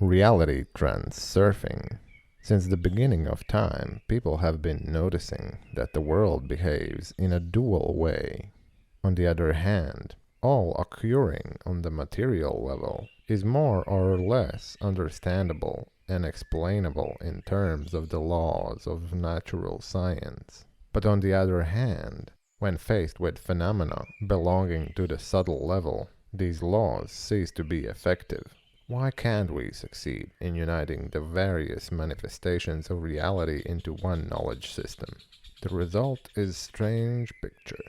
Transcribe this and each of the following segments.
Reality Transurfing. Since the beginning of time, people have been noticing that the world behaves in a dual way. On the other hand, all occurring on the material level is more or less understandable and explainable in terms of the laws of natural science. But on the other hand, when faced with phenomena belonging to the subtle level, these laws cease to be effective. Why can't we succeed in uniting the various manifestations of reality into one knowledge system? The result is a strange picture,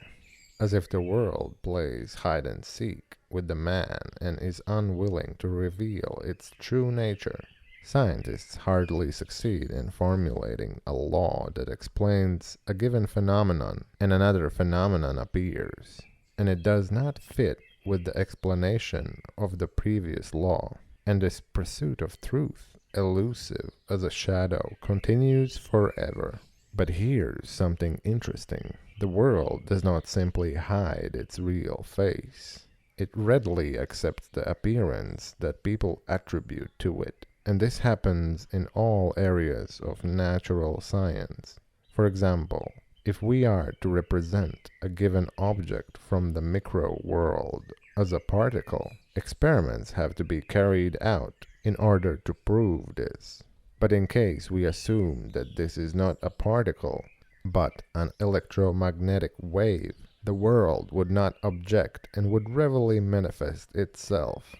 as if the world plays hide and seek with the man and is unwilling to reveal its true nature. Scientists hardly succeed in formulating a law that explains a given phenomenon and another phenomenon appears, and it does not fit with the explanation of the previous law. And this pursuit of truth, elusive as a shadow, continues forever. But here's something interesting. The world does not simply hide its real face. It readily accepts the appearance that people attribute to it. And this happens in all areas of natural science. For example, if we are to represent a given object from the micro world as a particle, experiments have to be carried out in order to prove this. But in case we assume that this is not a particle, but an electromagnetic wave, the world would not object and would readily manifest itself.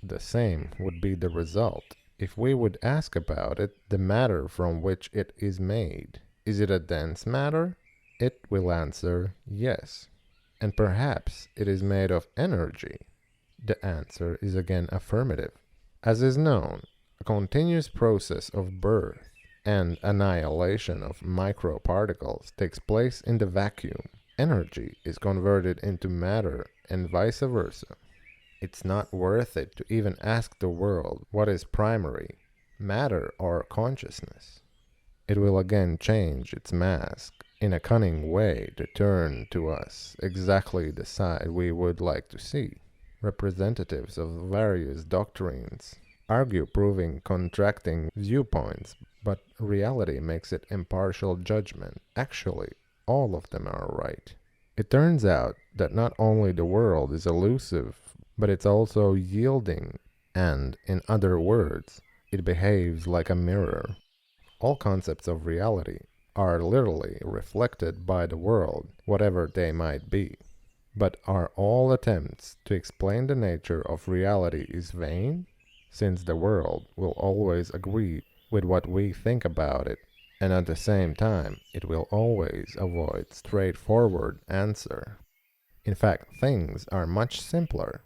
The same would be the result if we would ask about it, the matter from which it is made. Is it a dense matter? It will answer yes. And perhaps it is made of energy. The answer is again affirmative. As is known, a continuous process of birth and annihilation of microparticles takes place in the vacuum. Energy is converted into matter and vice versa. It's not worth it to even ask the world what is primary, matter or consciousness. It will again change its mask in a cunning way to turn to us exactly the side we would like to see. Representatives of various doctrines argue proving contracting viewpoints, but reality makes it impartial judgment. Actually, all of them are right. It turns out that not only the world is elusive, but it's also yielding, and, in other words, it behaves like a mirror. All concepts of reality are literally reflected by the world, whatever they might be. But are all attempts to explain the nature of reality is vain? Since the world will always agree with what we think about it, and at the same time it will always avoid straightforward answer. In fact, things are much simpler.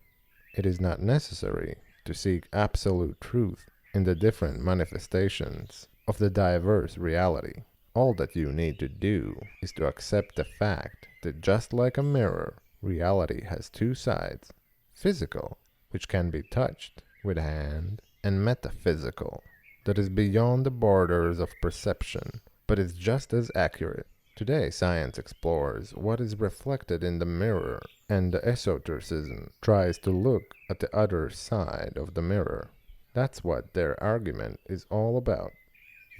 It is not necessary to seek absolute truth in the different manifestations of the diverse reality. All that you need to do is to accept the fact that just like a mirror, reality has two sides: physical, which can be touched with a hand, and metaphysical, that is beyond the borders of perception, but is just as accurate. Today science explores what is reflected in the mirror, and the esotericism tries to look at the other side of the mirror. That's what their argument is all about.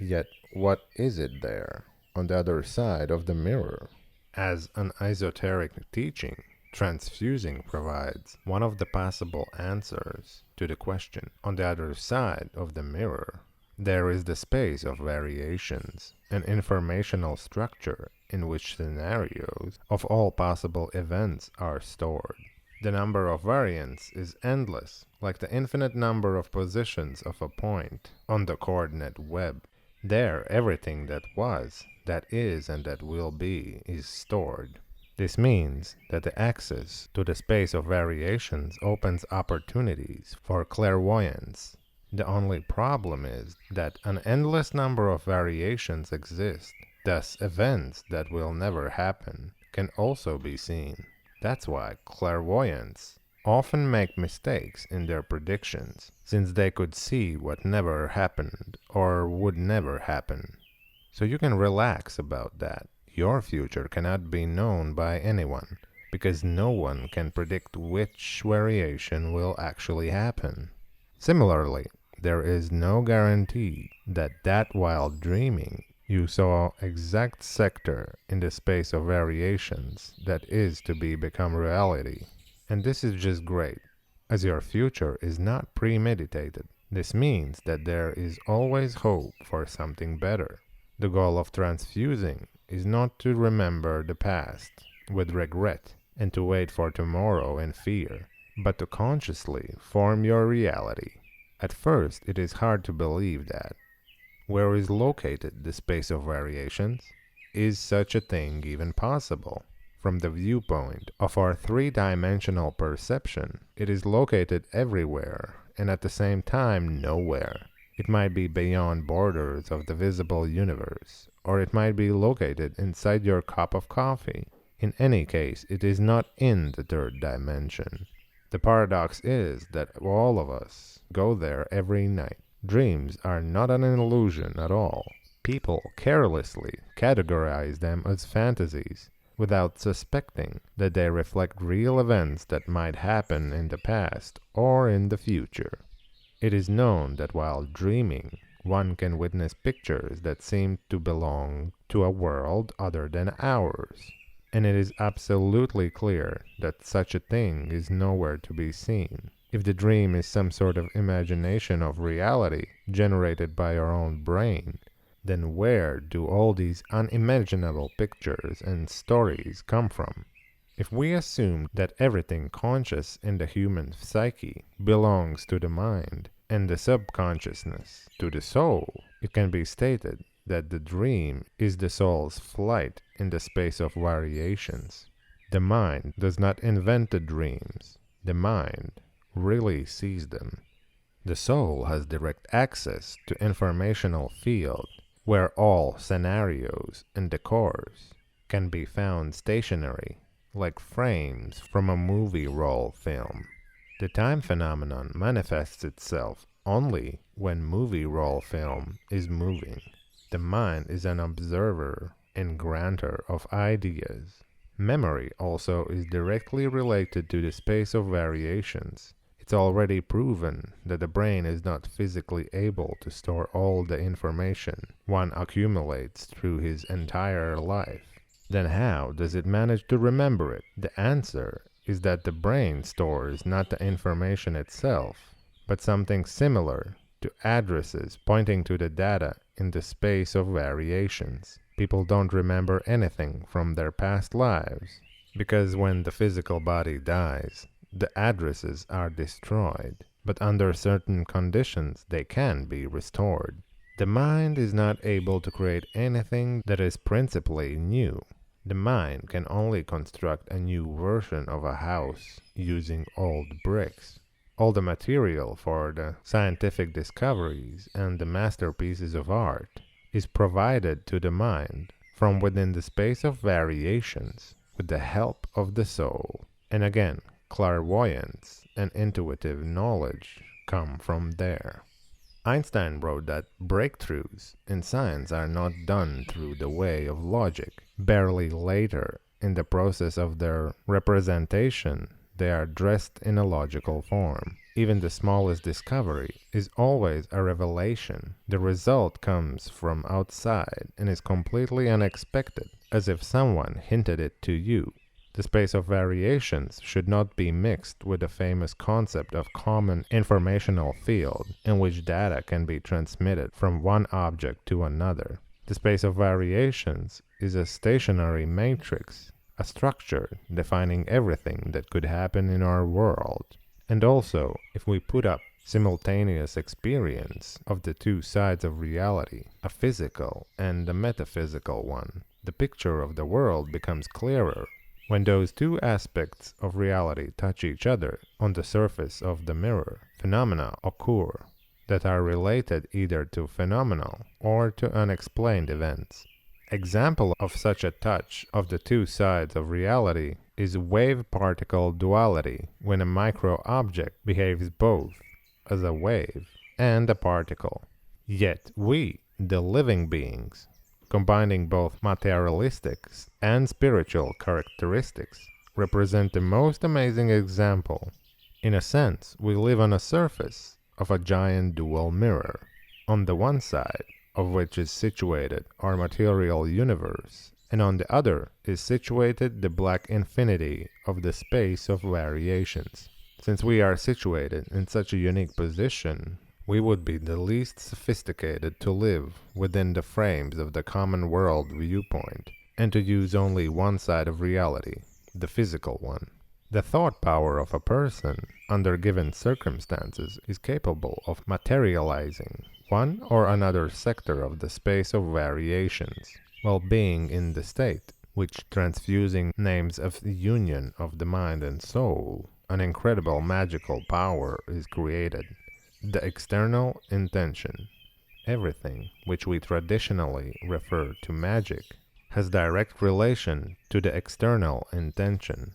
Yet what is it there, on the other side of the mirror? As an esoteric teaching, transfusing provides one of the possible answers to the question. On the other side of the mirror, there is the space of variations, an informational structure in which scenarios of all possible events are stored. The number of variants is endless, like the infinite number of positions of a point on the coordinate web. There, everything that was, that is, and that will be is stored. This means that the access to the space of variations opens opportunities for clairvoyance. The only problem is that an endless number of variations exist, thus events that will never happen can also be seen. That's why clairvoyants often make mistakes in their predictions, since they could see what never happened or would never happen. So you can relax about that. Your future cannot be known by anyone, because no one can predict which variation will actually happen. Similarly, there is no guarantee that while dreaming, you saw exact sector in the space of variations that is to become reality. And this is just great, as your future is not premeditated. This means that there is always hope for something better. The goal of transfusing is not to remember the past with regret and to wait for tomorrow in fear, but to consciously form your reality. At first, it is hard to believe that. Where is located the space of variations? Is such a thing even possible? From the viewpoint of our three-dimensional perception, it is located everywhere and at the same time nowhere. It might be beyond borders of the visible universe, or it might be located inside your cup of coffee. In any case, it is not in the third dimension. The paradox is that all of us go there every night. Dreams are not an illusion at all. People carelessly categorize them as fantasies, without suspecting that they reflect real events that might happen in the past or in the future. It is known that while dreaming, one can witness pictures that seem to belong to a world other than ours. And it is absolutely clear that such a thing is nowhere to be seen. If the dream is some sort of imagination of reality generated by our own brain, then where do all these unimaginable pictures and stories come from? If we assume that everything conscious in the human psyche belongs to the mind and the subconsciousness to the soul, it can be stated that the dream is the soul's flight in the space of variations. The mind does not invent the dreams. The mind really sees them. The soul has direct access to informational field where all scenarios and decors can be found stationary, like frames from a movie roll film. The time phenomenon manifests itself only when movie roll film is moving. The mind is an observer and granter of ideas. Memory also is directly related to the space of variations. It's already proven that the brain is not physically able to store all the information one accumulates through his entire life. Then how does it manage to remember it? The answer is that the brain stores not the information itself, but something similar to addresses pointing to the data in the space of variations. People don't remember anything from their past lives, because when the physical body dies, the addresses are destroyed, but under certain conditions they can be restored. The mind is not able to create anything that is principally new. The mind can only construct a new version of a house using old bricks. All the material for the scientific discoveries and the masterpieces of art is provided to the mind from within the space of variations with the help of the soul. And again, clairvoyance and intuitive knowledge come from there. Einstein wrote that breakthroughs in science are not done through the way of logic. Barely later, in the process of their representation, they are dressed in a logical form. Even the smallest discovery is always a revelation. The result comes from outside and is completely unexpected, as if someone hinted it to you. The space of variations should not be mixed with the famous concept of common informational field, in which data can be transmitted from one object to another. The space of variations is a stationary matrix, a structure defining everything that could happen in our world. And also, if we put up simultaneous experience of the two sides of reality, a physical and a metaphysical one, the picture of the world becomes clearer. When those two aspects of reality touch each other on the surface of the mirror, phenomena occur that are related either to phenomenal or to unexplained events. Example of such a touch of the two sides of reality is wave-particle duality, when a micro-object behaves both as a wave and a particle. Yet we, the living beings, combining both materialistic and spiritual characteristics, represent the most amazing example. In a sense, we live on a surface of a giant dual mirror, on the one side of which is situated our material universe, and on the other is situated the black infinity of the space of variations. Since we are situated in such a unique position, we would be the least sophisticated to live within the frames of the common world viewpoint, and to use only one side of reality, the physical one. The thought power of a person, under given circumstances, is capable of materializing one or another sector of the space of variations, while being in the state, which transfusing names of the union of the mind and soul, an incredible magical power is created. The external intention. Everything which we traditionally refer to magic has direct relation to the external intention.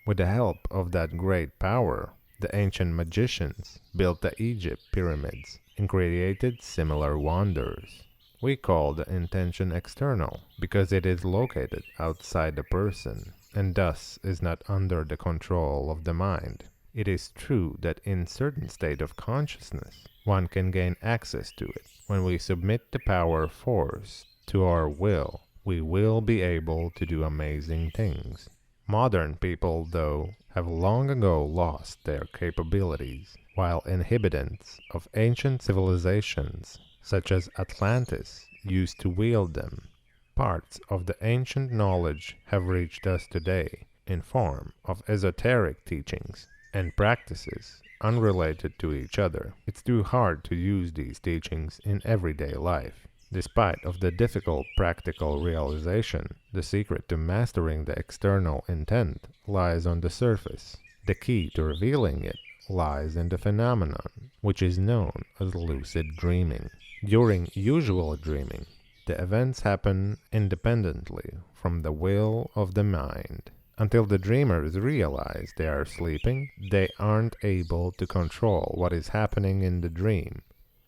With the help of that great power, the ancient magicians built the Egypt pyramids and created similar wonders. We call the intention external because it is located outside the person and thus is not under the control of the mind. It is true that in certain state of consciousness, one can gain access to it. When we submit the power force to our will, we will be able to do amazing things. Modern people, though, have long ago lost their capabilities, while inhabitants of ancient civilizations, such as Atlantis, used to wield them. Parts of the ancient knowledge have reached us today in form of esoteric teachings and practices unrelated to each other. It's too hard to use these teachings in everyday life. Despite of the difficult practical realization, the secret to mastering the external intent lies on the surface. The key to revealing it lies in the phenomenon, which is known as lucid dreaming. During usual dreaming, the events happen independently from the will of the mind. Until the dreamers realize they are sleeping, they aren't able to control what is happening in the dream.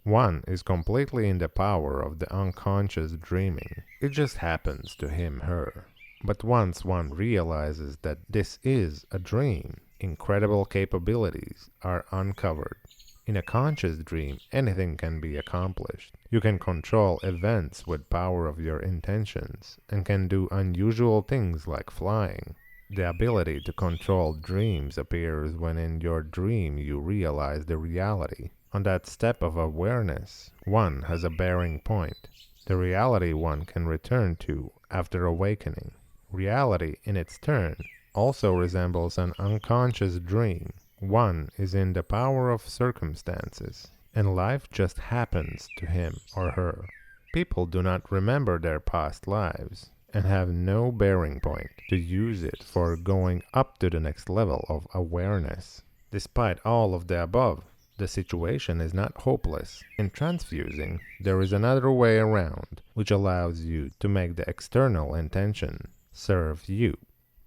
One is completely in the power of the unconscious dreaming. It just happens to him, her. But once one realizes that this is a dream, incredible capabilities are uncovered. In a conscious dream, anything can be accomplished. You can control events with power of your intentions, and can do unusual things like flying. The ability to control dreams appears when in your dream you realize the reality. On that step of awareness, one has a bearing point, the reality one can return to after awakening. Reality, in its turn, also resembles an unconscious dream. One is in the power of circumstances, and life just happens to him or her. People do not remember their past lives, and have no bearing point to use it for going up to the next level of awareness. Despite all of the above, the situation is not hopeless. In transfusing, there is another way around, which allows you to make the external intention serve you.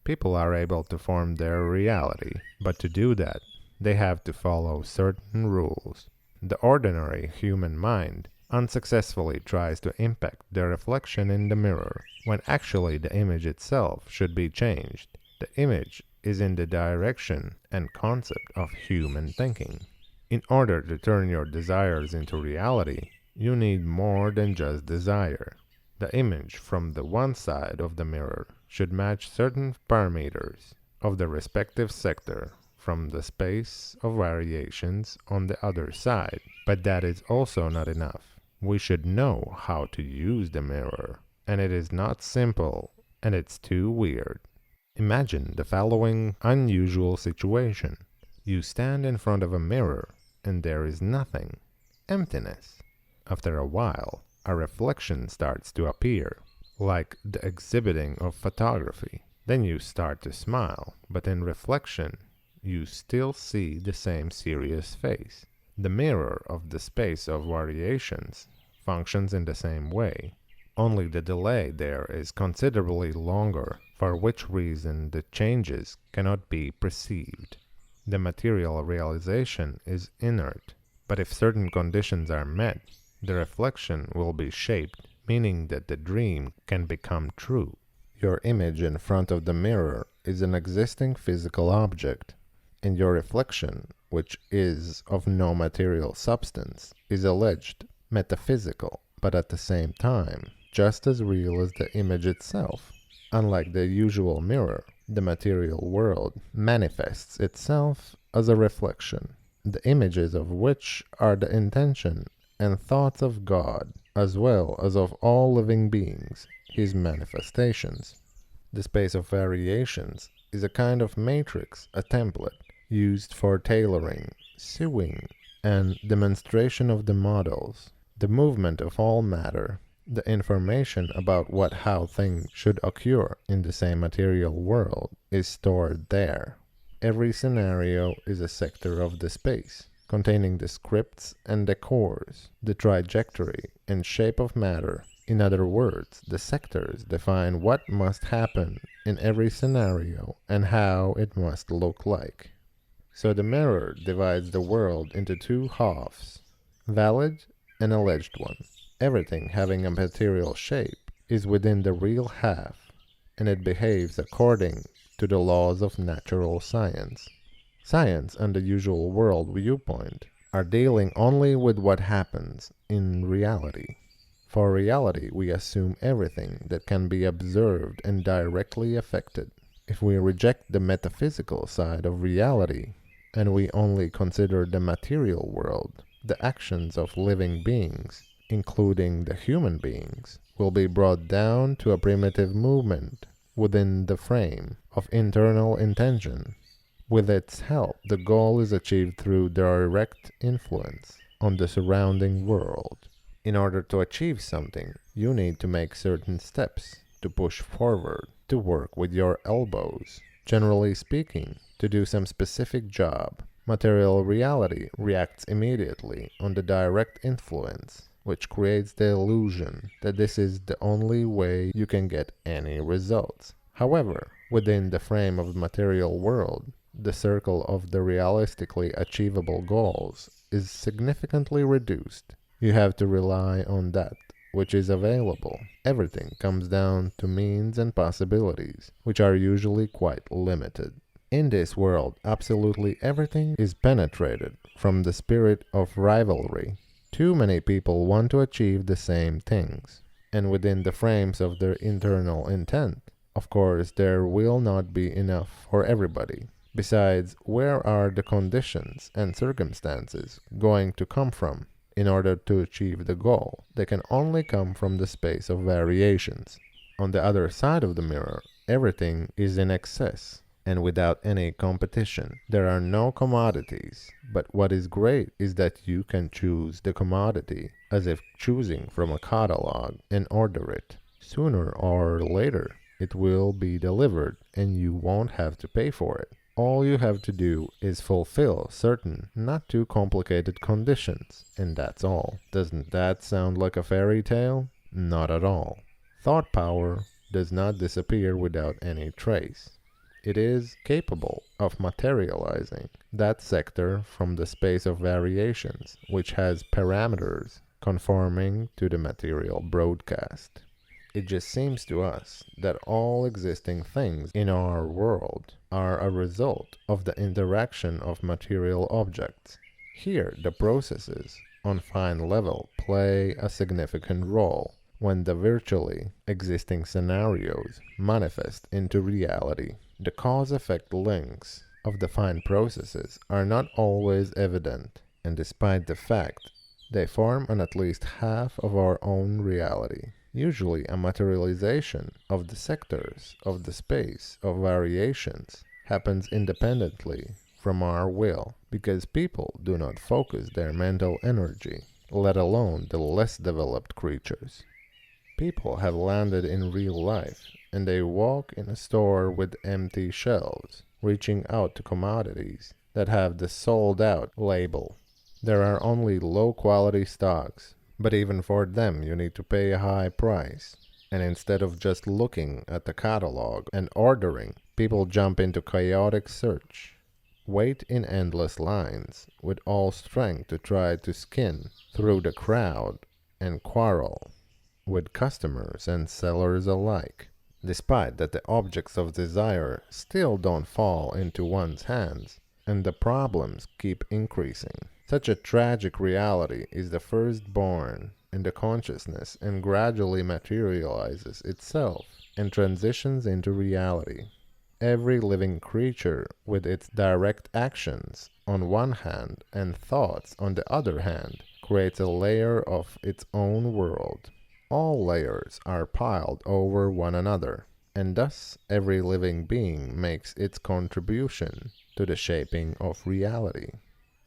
People are able to form their reality, but to do that, they have to follow certain rules. The ordinary human mind unsuccessfully tries to impact the reflection in the mirror, when actually the image itself should be changed. The image is in the direction and concept of human thinking. In order to turn your desires into reality, you need more than just desire. The image from the one side of the mirror should match certain parameters of the respective sector from the space of variations on the other side. But that is also not enough. We should know how to use the mirror, and it is not simple, and it's too weird. Imagine the following unusual situation. You stand in front of a mirror, and there is nothing. Emptiness. After a while, a reflection starts to appear, like the exhibiting of photography. Then you start to smile, but in reflection, you still see the same serious face. The mirror of the space of variations functions in the same way. Only the delay there is considerably longer, for which reason the changes cannot be perceived. The material realization is inert, but if certain conditions are met, the reflection will be shaped, meaning that the dream can become true. Your image in front of the mirror is an existing physical object. and your reflection, which is of no material substance, is alleged metaphysical, but at the same time just as real as the image itself. Unlike the usual mirror, the material world manifests itself as a reflection, the images of which are the intention and thoughts of God, as well as of all living beings, his manifestations. The space of variations is a kind of matrix, a template, used for tailoring, sewing, and demonstration of the models, the movement of all matter, the information about how things should occur in the same material world is stored there. Every scenario is a sector of the space, containing the scripts and decors, the trajectory and shape of matter. In other words, the sectors define what must happen in every scenario and how it must look like. So the mirror divides the world into two halves, valid and alleged one. Everything having a material shape is within the real half, and it behaves according to the laws of natural science. Science and the usual world viewpoint are dealing only with what happens in reality. For reality, we assume everything that can be observed and directly affected. If we reject the metaphysical side of reality, and we only consider the material world, the actions of living beings, including the human beings, will be brought down to a primitive movement within the frame of internal intention. With its help, the goal is achieved through direct influence on the surrounding world. In order to achieve something, you need to make certain steps, to push forward, to work with your elbows. Generally speaking, to do some specific job. Material reality reacts immediately on the direct influence, which creates the illusion that this is the only way you can get any results. However, within the frame of the material world, the circle of the realistically achievable goals is significantly reduced. You have to rely on that which is available. Everything comes down to means and possibilities, which are usually quite limited. In this world, absolutely everything is penetrated from the spirit of rivalry. Too many people want to achieve the same things, and within the frames of their internal intent, of course, there will not be enough for everybody. Besides, where are the conditions and circumstances going to come from? In order to achieve the goal, they can only come from the space of variations. On the other side of the mirror, everything is in excess and without any competition. There are no commodities, but what is great is that you can choose the commodity as if choosing from a catalog and order it. Sooner or later, it will be delivered and you won't have to pay for it. All you have to do is fulfill certain, not too complicated conditions, and that's all. Doesn't that sound like a fairy tale? Not at all. Thought power does not disappear without any trace. It is capable of materializing that sector from the space of variations, which has parameters conforming to the material broadcast. It just seems to us that all existing things in our world are a result of the interaction of material objects. Here, the processes on fine level play a significant role when the virtually existing scenarios manifest into reality. The cause-effect links of the fine processes are not always evident, and despite the fact they form on at least half of our own reality. Usually a materialization of the sectors of the space of variations happens independently from our will, because people do not focus their mental energy, let alone the less developed creatures. People have landed in real life, and they walk in a store with empty shelves, reaching out to commodities that have the sold out label. There are only low quality stocks, but even for them you need to pay a high price. And instead of just looking at the catalog and ordering, people jump into chaotic search, wait in endless lines with all strength to try to skin through the crowd and quarrel with customers and sellers alike. Despite that the objects of desire still don't fall into one's hands, and the problems keep increasing. Such a tragic reality is the firstborn in the consciousness and gradually materializes itself and transitions into reality. Every living creature, with its direct actions on one hand and thoughts on the other hand, creates a layer of its own world. All layers are piled over one another, and thus every living being makes its contribution to the shaping of reality.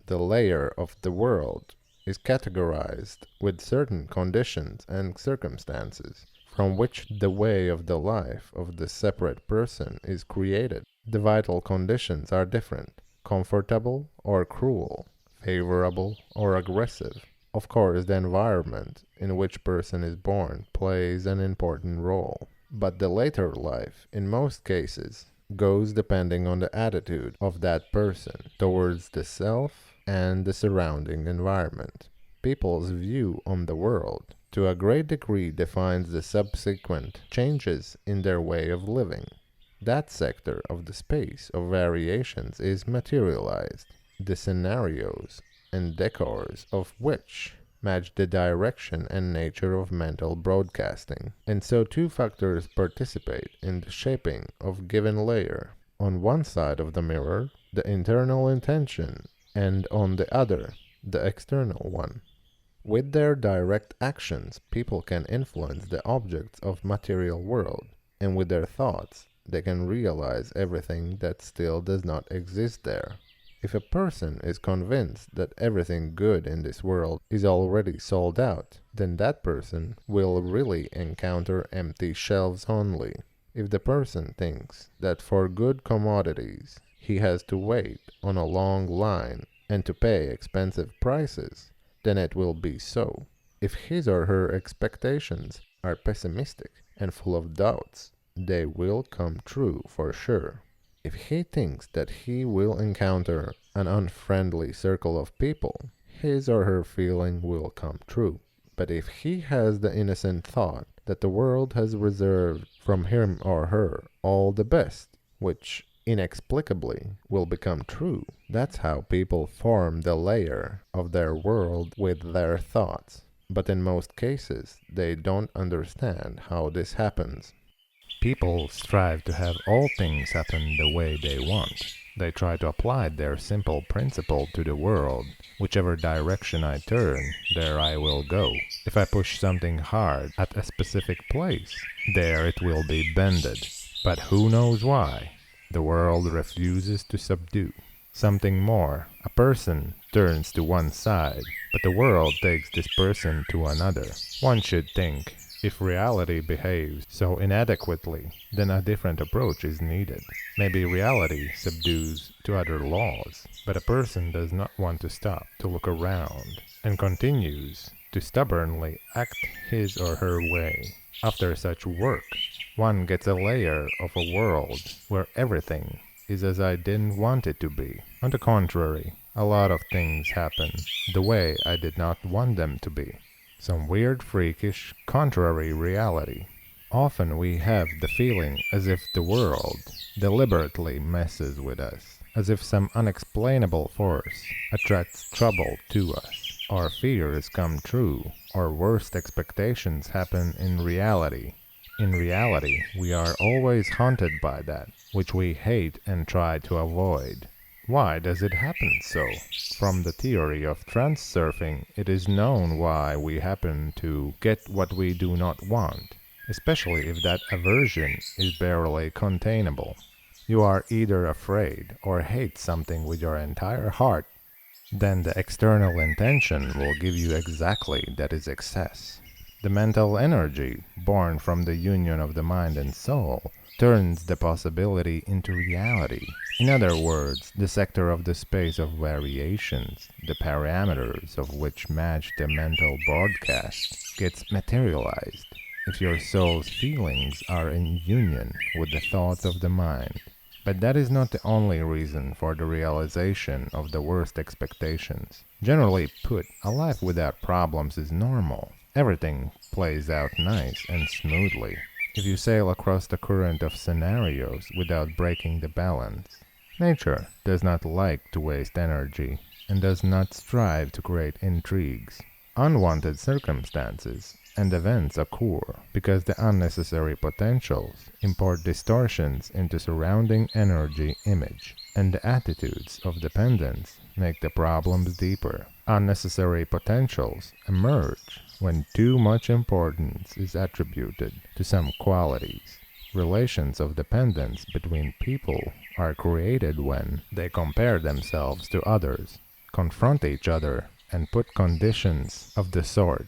The layer of the world is categorized with certain conditions and circumstances, from which the way of the life of the separate person is created. The vital conditions are different, comfortable or cruel, favorable or aggressive. Of course, the environment in which person is born plays an important role, but the later life, in most cases, goes depending on the attitude of that person towards the self and the surrounding environment. People's view on the world, to a great degree, defines the subsequent changes in their way of living. That sector of the space of variations is materialized, the scenarios and decors of which match the direction and nature of mental broadcasting. And so two factors participate in the shaping of given layer. On one side of the mirror, the internal intention, and on the other, the external one. With their direct actions, people can influence the objects of material world, and with their thoughts, they can realize everything that still does not exist there. If a person is convinced that everything good in this world is already sold out, then that person will really encounter empty shelves only. If the person thinks that for good commodities he has to wait on a long line and to pay expensive prices, then it will be so. If his or her expectations are pessimistic and full of doubts, they will come true for sure. If he thinks that he will encounter an unfriendly circle of people, his or her feeling will come true. But if he has the innocent thought that the world has reserved from him or her all the best, which inexplicably will become true, that's how people form the layer of their world with their thoughts. But in most cases, they don't understand how this happens. People strive to have all things happen the way they want. They try to apply their simple principle to the world. Whichever direction I turn, there I will go. If I push something hard at a specific place, there it will be bended. But who knows why? The world refuses to subdue. Something more, a person turns to one side, but the world takes this person to another. One should think, if reality behaves so inadequately, then a different approach is needed. Maybe reality subdues to other laws, but a person does not want to stop to look around and continues to stubbornly act his or her way. After such work, one gets a layer of a world where everything is as I didn't want it to be. On the contrary, a lot of things happen the way I did not want them to be. Some weird, freakish, contrary reality. Often we have the feeling as if the world deliberately messes with us, as if some unexplainable force attracts trouble to us. Our fears come true, our worst expectations happen in reality. In reality, we are always haunted by that, which we hate and try to avoid. Why does it happen so? From the theory of transurfing, it is known why we happen to get what we do not want, especially if that aversion is barely containable. You are either afraid or hate something with your entire heart, then the external intention will give you exactly that is excess. The mental energy, born from the union of the mind and soul, turns the possibility into reality. In other words, the sector of the space of variations, the parameters of which match the mental broadcast, gets materialized if your soul's feelings are in union with the thoughts of the mind. But that is not the only reason for the realization of the worst expectations. Generally put, a life without problems is normal. Everything plays out nice and smoothly if you sail across the current of scenarios without breaking the balance. Nature does not like to waste energy and does not strive to create intrigues. Unwanted circumstances and events occur because the unnecessary potentials import distortions into surrounding energy image, and the attitudes of dependence make the problems deeper. Unnecessary potentials emerge when too much importance is attributed to some qualities. Relations of dependence between people are created when they compare themselves to others, confront each other, and put conditions of the sort,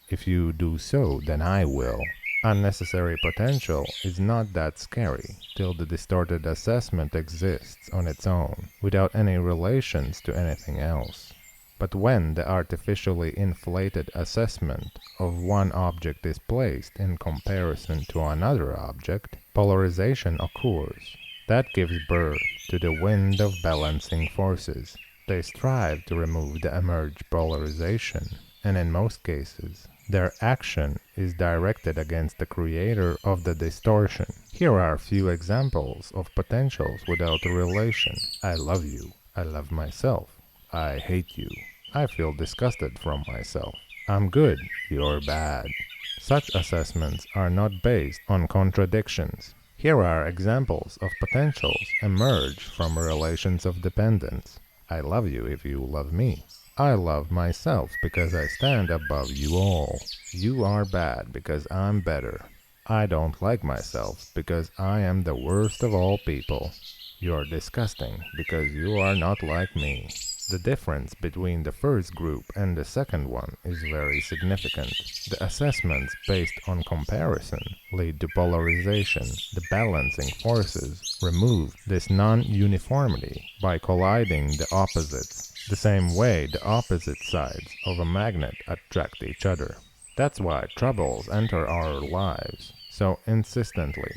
"If you do so, then I will." Unnecessary potential is not that scary till the distorted assessment exists on its own, without any relations to anything else. But when the artificially inflated assessment of one object is placed in comparison to another object, polarization occurs. That gives birth to the wind of balancing forces. They strive to remove the emerged polarization, and in most cases, their action is directed against the creator of the distortion. Here are a few examples of potentials without a relation. I love you. I love myself. I hate you. I feel disgusted from myself. I'm good. You're bad. Such assessments are not based on contradictions. Here are examples of potentials emerged from relations of dependence. I love you if you love me. I love myself because I stand above you all. You are bad because I'm better. I don't like myself because I am the worst of all people. You're disgusting because you are not like me. The difference between the first group and the second one is very significant. The assessments based on comparison lead to polarization. The balancing forces remove this non-uniformity by colliding the opposites, the same way the opposite sides of a magnet attract each other. That's why troubles enter our lives so insistently,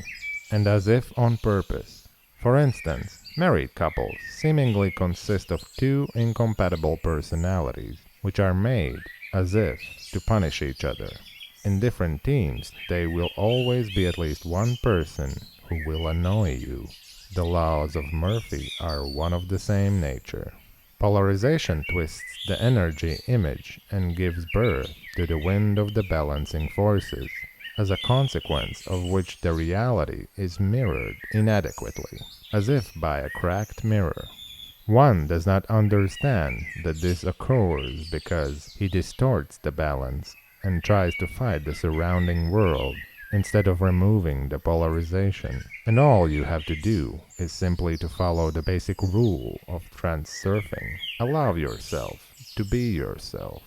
and as if on purpose. For instance, married couples seemingly consist of two incompatible personalities, which are made, as if, to punish each other. In different teams, there will always be at least one person who will annoy you. The laws of Murphy are one of the same nature. Polarization twists the energy image and gives birth to the wind of the balancing forces, as a consequence of which the reality is mirrored inadequately, as if by a cracked mirror. One does not understand that this occurs because he distorts the balance and tries to fight the surrounding world instead of removing the polarization. And all you have to do is simply to follow the basic rule of transurfing. Allow yourself to be yourself,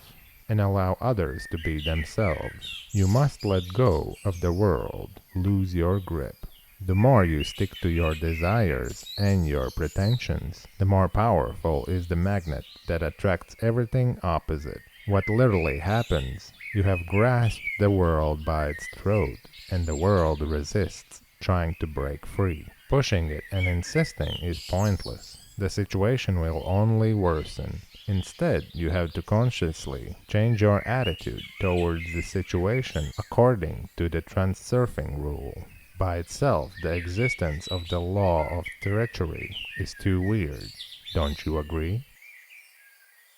and allow others to be themselves. You must let go of the world, lose your grip. The more you stick to your desires and your pretensions, the more powerful is the magnet that attracts everything opposite. What literally happens, you have grasped the world by its throat, and the world resists, trying to break free. Pushing it and insisting is pointless. The situation will only worsen. Instead, you have to consciously change your attitude towards the situation according to the Transurfing rule. By itself, the existence of the law of treachery is too weird. Don't you agree?